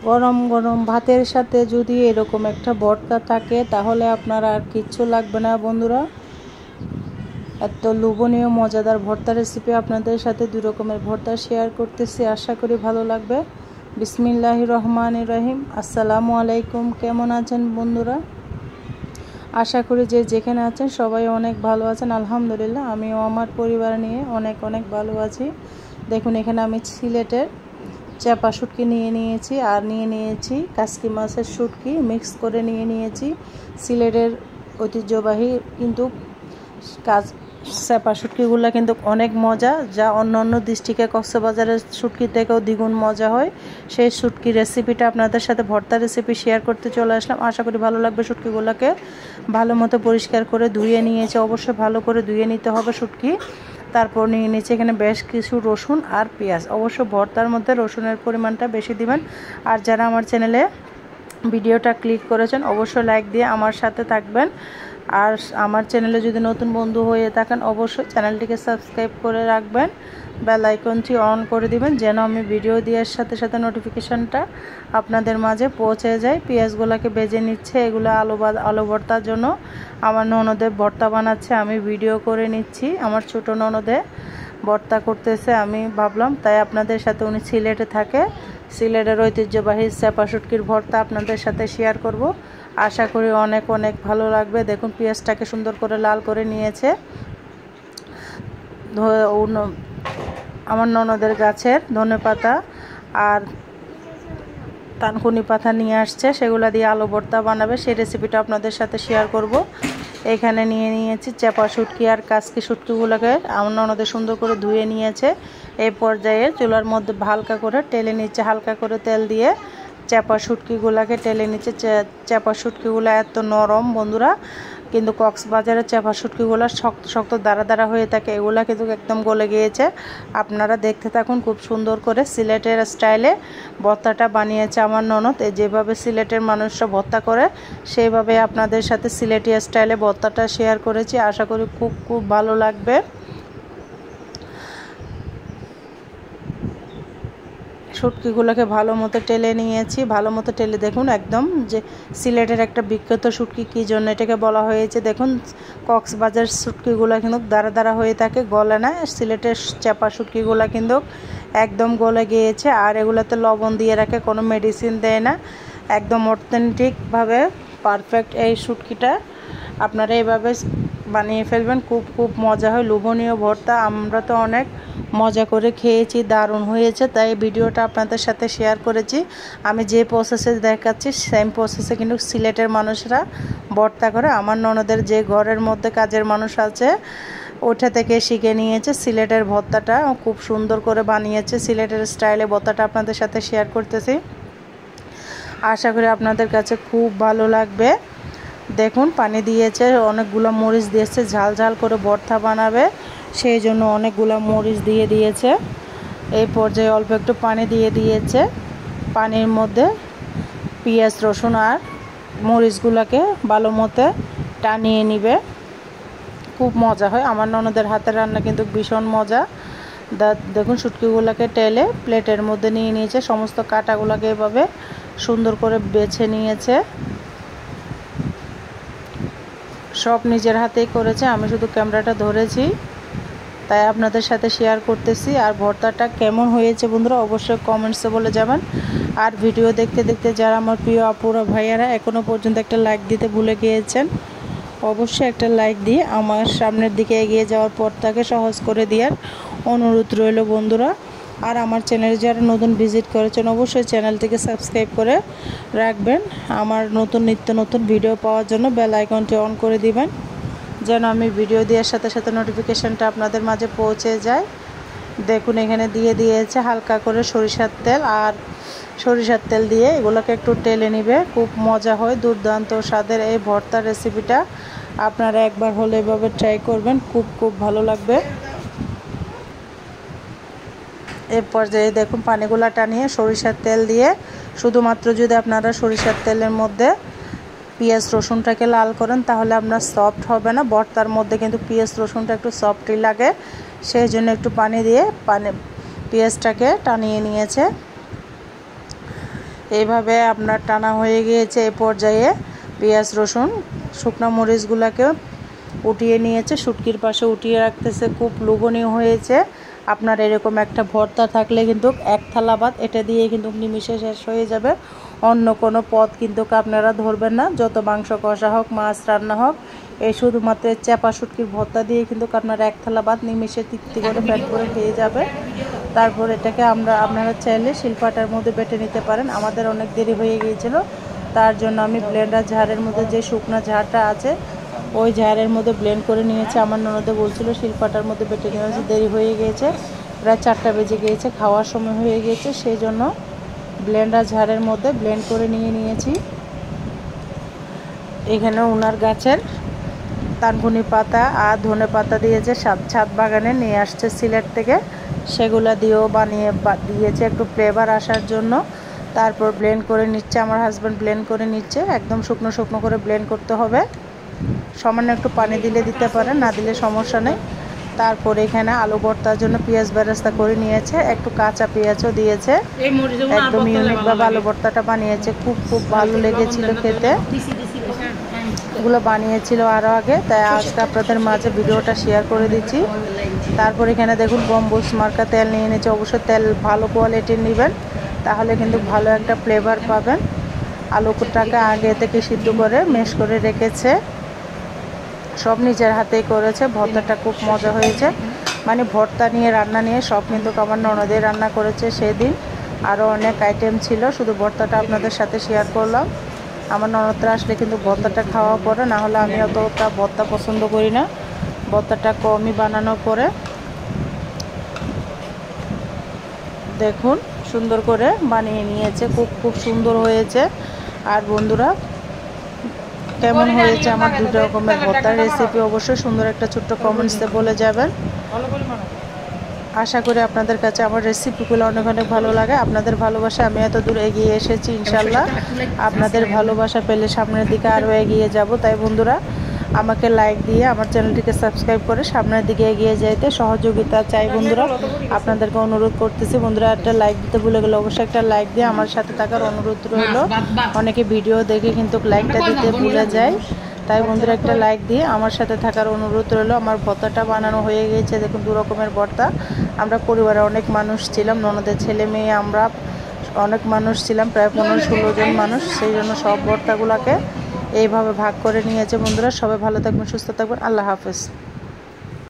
গরম গরম ভাতের সাথে যদি এরকম একটা ভর্তা থাকে তাহলে আপনার আর কিচ্ছু লাগবে না বন্ধুরা। এত লোভনীয় মজাদার ভর্তা রেসিপি আপনাদের সাথে দুই রকমের ভর্তা শেয়ার করতেছি, আশা করি ভালো লাগবে। বিসমিল্লাহির রহমানির রহিম। আসসালামু আলাইকুম। কেমন আছেন বন্ধুরা? আশা করি যে যেখানে আছেন সবাই অনেক ভালো আছেন। আলহামদুলিল্লাহ আমিও আমার পরিবার নিয়ে অনেক অনেক ভালো আছি। দেখুন এখানে আমি সিলেটের চাপা শুটকি নিয়ে নিয়েছি আর নিয়ে নিয়েছি কাসকি মাছের শুটকি মিক্স করে নিয়ে নিয়েছি। সিলেটের ঐতিহ্যবাহী কিন্তু চাপা শুটকিগুলো কিন্তু অনেক মজা, যা অন্য অন্য ডিস্ট্রিক্টে কক্সবাজারের শুটকি থেকেও দ্বিগুণ মজা হয়। সেই শুটকি রেসিপিটা আপনাদের সাথে ভর্তা রেসিপি শেয়ার করতে চলে আসলাম। আশা করি ভালো লাগবে। শুটকিগুলোকে ভালো মতো পরিষ্কার করে ধুয়ে নিয়েছে, অবশ্যই ভালো করে ধুয়ে নিতে হবে শুটকি। তারপর নিয়ে নিয়েছি এখানে বেশ কিছু রসুন আর পেঁয়াজ। অবশ্য ভর্তার মধ্যে রসুনের পরিমাণটা বেশি দিবেন। আর যারা আমার চ্যানেলে ভিডিওটা ক্লিক করেছেন অবশ্যই লাইক দিয়ে আমার সাথে থাকবেন। আর আমার চ্যানেলে যদি নতুন বন্ধু হয়ে থাকেন অবশ্যই চ্যানেলটিকে সাবস্ক্রাইব করে রাখবেন, বেল আইকনটি অন করে দিবেন যেন আমি ভিডিও দেওয়ার সাথে সাথে নোটিফিকেশানটা আপনাদের মাঝে পৌঁছে যায়। পেঁয়াজগুলোকে ভেজে নিচ্ছে, এগুলো আলু ভর্তার জন্য আমার ননদে ভর্তা বানাচ্ছে, আমি ভিডিও করে নিচ্ছি। আমার ছোটো ননদে ভর্তা করতেছে, আমি ভাবলাম তাই আপনাদের সাথে, উনি সিলেটে থাকে, সিলেটের ঐতিহ্যবাহী চাপা শুটকির ভর্তা আপনাদের সাথে শেয়ার করব। আশা করি অনেক অনেক ভালো লাগবে। দেখুন পেঁয়াজটাকে সুন্দর করে লাল করে নিয়েছে। আমার ননদের গাছের ধনেপাতা আর তানকুনি পাতা নিয়ে আসছে, সেগুলো দিয়ে আলু ভর্তা বানাবে, সেই রেসিপিটা আপনাদের সাথে শেয়ার করব। এখানে নিয়ে নিয়েছি চাপা শুটকি আর কাসকি শুটকিগুলোকে আমার ননদের সুন্দর করে ধুয়ে নিয়েছে। এই পর্যায়ে চুলার মধ্যে হালকা করে টেলে নিচ্ছে, হালকা করে তেল দিয়ে চাপা শুটকিগুলোকে টেলে নিচ্ছে। চাপা শুটকিগুলো এত নরম বন্ধুরা, কিন্তু কক্সবাজারের চাপা শুটকিগুলো শক্ত শক্ত দাঁড়া দাঁড়া হয়ে থাকে, এগুলো কিন্তু একদম গলে গিয়েছে। আপনারা দেখতে থাকুন, খুব সুন্দর করে সিলেটের স্টাইলে ভর্তাটা বানিয়েছে আমার ননদ। যেভাবে সিলেটের মানুষরা ভর্তা করে সেইভাবে আপনাদের সাথে সিলেটি স্টাইলে ভর্তাটা শেয়ার করেছি, আশা করি খুব খুব ভালো লাগবে। শুটকিগুলোকে ভালো মতো টেলে নিয়েছি, ভালো মতো টেলে দেখুন একদম যে সিলেটের একটা বিখ্যাত শুটকি, কী জন্য এটাকে বলা হয়েছে দেখুন, কক্সবাজার শুটকিগুলো কিন্তু দাঁড়া দাঁড়া হয়ে থাকে, গলে না। সিলেটের চাপা শুটকিগুলো কিন্তু একদম গলে গিয়েছে, আর এগুলোতে লবণ দিয়ে রাখে, কোনো মেডিসিন দেয় না, একদম অথেন্টিকভাবে পারফেক্ট এই শুটকিটা। আপনারা এইভাবে বানিয়ে ফেলবেন, খুব খুব মজা হয়, লোভনীয় ভর্তা। আমরা তো অনেক মজা করে খেয়েছি, দারুণ হয়েছে, তাই ভিডিওটা আপনাদের সাথে শেয়ার করেছি। আমি যে প্রসেসে দেখাচ্ছি সেম প্রসেসে কিন্তু সিলেটের মানুষরা ভর্তা করে। আমার ননদের যে ঘরের মধ্যে কাজের মানুষ আছে ওটা থেকে শিখে নিয়েছে সিলেটের ভর্তাটা, খুব সুন্দর করে বানিয়েছে। সিলেটের স্টাইলে ভর্তাটা আপনাদের সাথে শেয়ার করতেছি, আশা করি আপনাদের কাছে খুব ভালো লাগবে। দেখুন পানি দিয়েছে, অনেকগুলো মরিচ দিয়েছে, ঝাল ঝাল করে ভর্তা বানাবে সেই জন্য অনেকগুলো মরিচ দিয়ে দিয়েছে। এই পর্যায়ে অল্প একটু পানি দিয়ে দিয়েছে, পানির মধ্যে পেঁয়াজ রসুন আর মরিচগুলোকে ভালো মতো টানিয়ে নিবে, খুব মজা হয়। আমার ননদের হাতের রান্না কিন্তু ভীষণ মজা। দেখুন শুটকিগুলোকে টেলে প্লেটের মধ্যে নিয়ে নিয়েছে, সমস্ত কাঁটাগুলোকে এভাবে সুন্দর করে বেছে নিয়েছে, সব নিজের হাতেই করেছে, আমি শুধু ক্যামেরাটা ধরেছি তাই আপনাদের সাথে শেয়ার করতেছি। আর ভর্তাটা কেমন হয়েছে বন্ধুরা অবশ্যই কমেন্টসে বলে যাবেন। আর ভিডিও দেখতে দেখতে যারা আমার প্রিয় আপুরা ভাইয়ারা এখনও পর্যন্ত একটা লাইক দিতে ভুলে গিয়েছেন, অবশ্যই একটা লাইক দিয়ে আমার সামনের দিকে এগিয়ে যাওয়ার পথটাকে সহজ করে দেওয়ার অনুরোধ রইল বন্ধুরা। আর আমার চ্যানেলে যারা নতুন ভিজিট করেছেন অবশ্যই চ্যানেলটিকে সাবস্ক্রাইব করে রাখবেন, আমার নিত্য নতুন ভিডিও পাওয়ার জন্য বেল আইকনটি অন করে দিবেন যেন আমি ভিডিও দেওয়ার সাথে সাথে নোটিফিকেশানটা আপনাদের মাঝে পৌঁছে যায়। দেখুন এখানে দিয়ে দিয়েছে হালকা করে সরিষার তেল, আর সরিষার তেল দিয়ে এগুলোকে একটু টেলে নিবে, খুব মজা হয়, দুর্দান্ত স্বাদের এই ভর্তার রেসিপিটা আপনারা একবার হলে এভাবে ট্রাই করবেন, খুব খুব ভালো লাগবে। এই পর্যায়ে দেখুন পানিগুলা টানিয়ে সরিষার তেল দিয়ে, শুধুমাত্র যদি আপনারা সরিষার তেলের মধ্যে পেঁয়াজ রসুনটাকে লাল করেন তাহলে আপনার সফট হবে না, ভর্তার মধ্যে কিন্তু পেঁয়াজ রসুনটা একটু সফটই লাগে, সেই জন্য একটু পানি দিয়ে পেঁয়াজটাকে টানিয়ে নিয়েছে। এইভাবে আপনার টানা হয়ে গিয়েছে। এই পর্যায়ে পেঁয়াজ রসুন শুকনো মরিচগুলোকে উঠিয়ে নিয়েছে, শুটকির পাশে উঠিয়ে রাখতেছে। খুব লোভনীয় হয়েছে। আপনার এরকম একটা ভর্তা থাকলে কিন্তু এক থালা ভাত এটা দিয়ে কিন্তু নিমিষে শেষ হয়ে যাবে। অন্য কোনো পদ কিন্তু আপনারা ধরবেন না, যত মাংস কষা হোক মাছ রান্না হোক, এই শুধুমাত্র চাপা শুটকির ভর্তা দিয়ে কিন্তু আপনারা এক থালা ভাত নিমিষে তৃপ্তি করে পেট করে খেয়ে যাবে। তারপর এটাকে আপনারা চাইলে শিলপাটার মধ্যে বেটে নিতে পারেন। আমাদের অনেক দেরি হয়ে গিয়েছিল, তার জন্য আমি ব্লেন্ডার ঝাড়ের মধ্যে যে শুকনো ঝাড়টা আছে ওই ঝাড়ের মধ্যে ব্লেন্ড করে নিয়েছি। আমার ননদে বলছিল শিলপাটার মধ্যে বেটে নিয়েছি, দেরি হয়ে গিয়েছে, প্রায় 4টা বেজে গিয়েছে, খাওয়ার সময় হয়ে গিয়েছে, সেই জন্য ব্লেন্ডার ঝাড়ের মধ্যে ব্লেন্ড করে নিয়েছি। এখানে উনার গাছের তানকুনি পাতা আর ধনে পাতা দিয়েছে, ছাদ বাগানে নিয়ে আসছে সিলেট থেকে, সেগুলো দিয়েও দিয়েছে একটু ফ্লেভার আসার জন্য। তারপর ব্লেন্ড করে নিচ্ছে আমার হাজব্যান্ড, ব্লেন্ড করে নিচ্ছে। একদম শুকনো শুকনো করে ব্লেন্ড করতে হবে। সামান্য একটু পানি দিলে দিতে পারেন, না দিলে সমস্যা নেই। তারপর এখানে আলু ভর্তার জন্য পেঁয়াজ বেরেস্তা করে নিয়েছে, একটু কাঁচা পেঁয়াজও দিয়েছে। একদম ইউনিকভাবে আলু ভর্তাটা বানিয়েছে, খুব ভালো লেগেছিল খেতে। এগুলো বানিয়েছিল আরও আগে, তাই আজকে আপনাদের মাঝে ভিডিওটা শেয়ার করে দিচ্ছি। তারপর এখানে দেখুন গম্বুজ মার্কা তেল নিয়ে নিয়েছে। অবশ্যই তেল ভালো কোয়ালিটির নেবেন, তাহলে কিন্তু ভালো একটা ফ্লেভার পাবেন। আলুটাকে আগে থেকে সিদ্ধ করে মেশ করে রেখেছে, সব নিজের হাতেই করেছে। ভর্তাটা খুব মজা হয়েছে, মানে ভর্তা নিয়ে রান্না নিয়ে সব কিন্তু আমার ননদের রান্না করেছে সেদিন। আরও অনেক আইটেম ছিল, শুধু ভর্তাটা আপনাদের সাথে শেয়ার করলাম। আমার ননদরা আসলে কিন্তু ভর্তাটা খাওয়া পরে, না হলে আমি অতটা ভর্তা পছন্দ করি না, ভর্তাটা কমই বানানোর পরে। দেখুন সুন্দর করে বানিয়ে নিয়েছে, খুব সুন্দর হয়েছে। আর বন্ধুরা কেমন হয়েছে আমার 2 রকমের ভর্তার রেসিপি অবশ্যই সুন্দর একটা ছোট্ট কমেন্টসে বলে যাবেন। আশা করি আপনাদের কাছে আমার রেসিপিগুলো অনেক ভালো লাগে। আপনাদের ভালোবাসা আমি এত দূর এগিয়ে এসেছি, ইনশাল্লাহ আপনাদের ভালোবাসা পেলে সামনের দিকে আরও এগিয়ে যাব। তাই বন্ধুরা আমাকে লাইক দিয়ে আমার চ্যানেলটিকে সাবস্ক্রাইব করে সামনের দিকে এগিয়ে যেতে সহযোগিতা চাই। বন্ধুরা আপনাদেরকে অনুরোধ করতেছি, বন্ধুরা একটা লাইক দিতে ভুলে গেলে অবশ্যই একটা লাইক দিয়ে আমার সাথে থাকার অনুরোধ রইল। অনেকে ভিডিও দেখে কিন্তু লাইকটা দিতে ভুলে যায়, তাই বন্ধুরা একটা লাইক দিয়ে আমার সাথে থাকার অনুরোধ রইল। আমার ভর্তাটা বানানো হয়ে গিয়েছে। দেখুন 2 রকমের ভর্তা। আমরা পরিবারে অনেক মানুষ ছিলাম, ননদের ছেলে মেয়ে আমরা অনেক মানুষ ছিলাম, প্রায় 15-16 জন মানুষ, সেই জন্য সব ভর্তাগুলোকে এইভাবে ভাগ করে নিয়েছে। বন্ধুরা সবাই ভালো থাকবেন, সুস্থ থাকবেন, আল্লাহ হাফেজ।